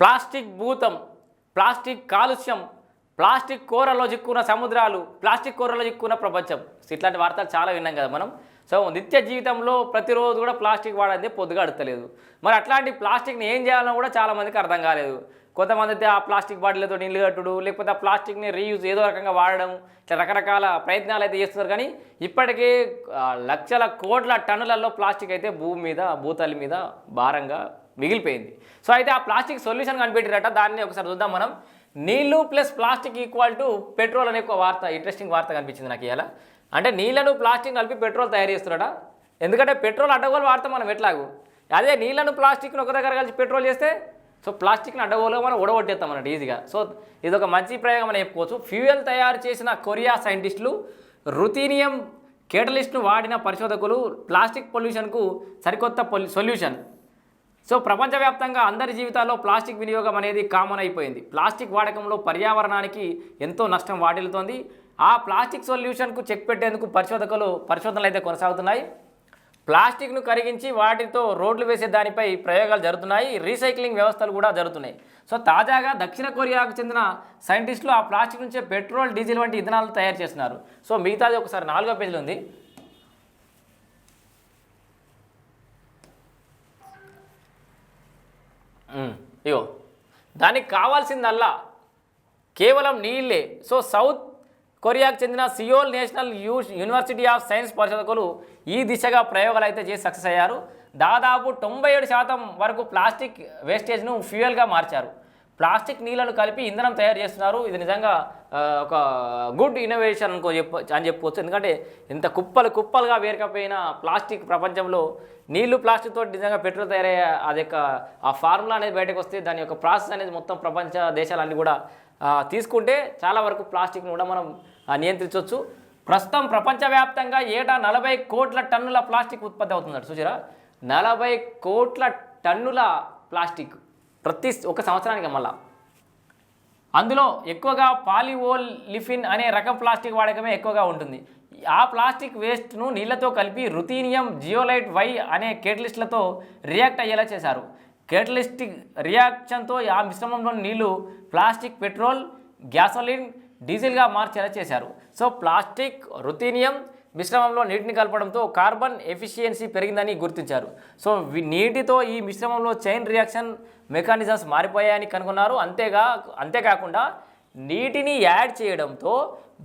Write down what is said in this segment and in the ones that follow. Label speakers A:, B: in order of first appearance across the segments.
A: Plastic భూతం, plastic కాలుష్యం, plastic కూరలో చిక్కున్న సముద్రాలు, ప్లాస్టిక్ కూరలో చిక్కున్న ప్రపంచం. ఇట్లాంటి వార్తలు చాలా విన్నాం కదా మనం. సో నిత్య జీవితంలో ప్రతిరోజు కూడా ప్లాస్టిక్ వాడేది పొద్దుగా అడతలేదు. మరి అట్లాంటి ప్లాస్టిక్ని ఏం చేయాలో కూడా చాలామందికి అర్థం కాలేదు. కొంతమంది అయితే ఆ ప్లాస్టిక్ బాటిల్తో నీళ్ళు కట్టుడు, లేకపోతే ఆ ప్లాస్టిక్ని రీయూజ్ ఏదో రకంగా వాడడం, ఇట్లా రకరకాల ప్రయత్నాలు అయితే చేస్తున్నారు. కానీ ఇప్పటికీ లక్షల కోట్ల టన్నులలో ప్లాస్టిక్ అయితే భూమి మీద భూతలి మీద భారంగా మిగిలిపోయింది. సో అయితే ఆ ప్లాస్టిక్ సొల్యూషన్ కనిపెట్టిరట. దాన్ని ఒకసారి చూద్దాం మనం. నీళ్లు plus plastic equal to petrol అనే ఒక వార్త, ఇంట్రెస్టింగ్ వార్త కనిపించింది నాకు ఇలా. అంటే నీళ్లను ప్లాస్టిక్ కలిపి పెట్రోల్ తయారు చేస్తున్నారట. ఎందుకంటే పెట్రోల్ అడ్డగోలు వాడతాం మనం ఎట్లాగూ, అదే నీళ్లను ప్లాస్టిక్ను ఒక దగ్గర కలిసి పెట్రోల్ చేస్తే సో ప్లాస్టిక్ని అడ్డగోలుగా మనం ఉడగొట్టేస్తాం అన్నట్టు ఈజీగా. సో ఇది ఒక మంచి ప్రయోగం అని చెప్పుకోవచ్చు. ఫ్యూయల్ తయారు చేసిన కొరియా సైంటిస్టులు రుథీనియం కేటలిస్ట్ను వాడిన పరిశోధకులు ప్లాస్టిక్ పొల్యూషన్కు సరికొత్త సొల్యూషన్. సో ప్రపంచవ్యాప్తంగా అందరి జీవితాల్లో ప్లాస్టిక్ వినియోగం అనేది కామన్ అయిపోయింది. ప్లాస్టిక్ వాడకంలో పర్యావరణానికి ఎంతో నష్టం వాటిల్లుతోంది. ఆ ప్లాస్టిక్ సొల్యూషన్కు చెక్ పెట్టేందుకు పరిశోధనలు అయితే కొనసాగుతున్నాయి. ప్లాస్టిక్ను కరిగించి వాటితో రోడ్లు వేసే దానిపై ప్రయోగాలు జరుగుతున్నాయి. రీసైక్లింగ్ వ్యవస్థలు కూడా జరుగుతున్నాయి. సో తాజాగా దక్షిణ కొరియాకు చెందిన సైంటిస్టులు ఆ ప్లాస్టిక్ నుంచే పెట్రోల్, డీజిల్ వంటి ఇంధనాలు తయారు చేస్తున్నారు. సో మిగతాది ఒకసారి 4వ పేజీలో ఉంది. ఇగో దానికి కావాల్సిందల్లా కేవలం నీళ్ళే. సో సౌత్ కొరియాకు చెందిన Seoul national university of science పరిశోధకులు ఈ దిశగా ప్రయోగాలు అయితే చేసి సక్సెస్ అయ్యారు. దాదాపు 97% వరకు ప్లాస్టిక్ వేస్టేజ్ను ఫ్యూయల్గా మార్చారు. ప్లాస్టిక్ నీళ్లను కలిపి ఇంధనం తయారు చేస్తున్నారు. ఇది నిజంగా ఒక గుడ్ ఇన్నోవేషన్ అని చెప్పుకోవచ్చు. ఎందుకంటే ఇంత కుప్పలుగా వేరకపోయిన ప్లాస్టిక్ ప్రపంచంలో నీళ్లు ప్లాస్టిక్ తోటి నిజంగా పెట్రోల్ తయారయ్యే అది యొక్క ఆ ఫార్ములా అనేది బయటకు వస్తే దాని యొక్క ప్రాసెస్ అనేది మొత్తం ప్రపంచ దేశాలన్నీ కూడా తీసుకుంటే చాలా వరకు ప్లాస్టిక్ను కూడా మనం నియంత్రించవచ్చు. ప్రస్తుతం ప్రపంచవ్యాప్తంగా ఏటా 40 కోట్ల టన్నుల ప్లాస్టిక్ ఉత్పత్తి అవుతుందట. చూసారా, 40 కోట్ల టన్నుల ప్లాస్టిక్ ప్రతి ఒక సంవత్సరానికి. మళ్ళా అందులో ఎక్కువగా పాలిఓలిఫిన్ అనే రకం ప్లాస్టిక్ వాడకమే ఎక్కువగా ఉంటుంది. ఆ ప్లాస్టిక్ వేస్ట్ను నీళ్లతో కలిపి రుథీనియం జియోలైట్ వై అనే కేటలిస్ట్లతో రియాక్ట్ అయ్యేలా చేశారు. కేటలిస్టిక్ రియాక్షన్తో ఆ మిశ్రమంలోని నీళ్లు ప్లాస్టిక్, పెట్రోల్, గ్యాసోలిన్, డీజిల్గా మార్చేలా చేశారు. సో ప్లాస్టిక్, రుథీనియం మిశ్రమంలో నీటిని కలపడంతో కార్బన్ ఎఫిషియన్సీ పెరిగిందని గుర్తించారు. సో నీటితో ఈ మిశ్రమంలో చైన్ రియాక్షన్ మెకానిజమ్స్ మారిపోయాయని కనుగొన్నారు. అంతేకాకుండా నీటిని యాడ్ చేయడంతో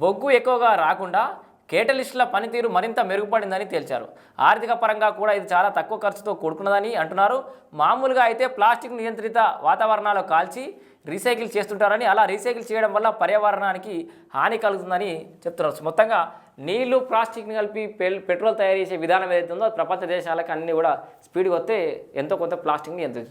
A: బొగ్గు ఎక్కువగా రాకుండా కేటలిస్టుల పనితీరు మరింత మెరుగుపడిందని తేల్చారు. ఆర్థిక పరంగా కూడా ఇది చాలా తక్కువ ఖర్చుతో కూడుకున్నదని అంటున్నారు. మామూలుగా అయితే ప్లాస్టిక్ నియంత్రిత వాతావరణాల్లో కాల్చి రీసైకిల్ చేస్తుంటారని, అలా రీసైకిల్ చేయడం వల్ల పర్యావరణానికి హాని కలుగుతుందని చెప్తున్నారు. మొత్తంగా నీళ్లు ప్లాస్టిక్ని కలిపి పెట్రోల్ తయారు చేసే విధానం ఏదైతే ఉందో ప్రపంచ దేశాలకు అన్నీ కూడా స్పీడ్గా వస్తే ఎంతో కొంత ప్లాస్టిక్ని నియంత్రించవచ్చు.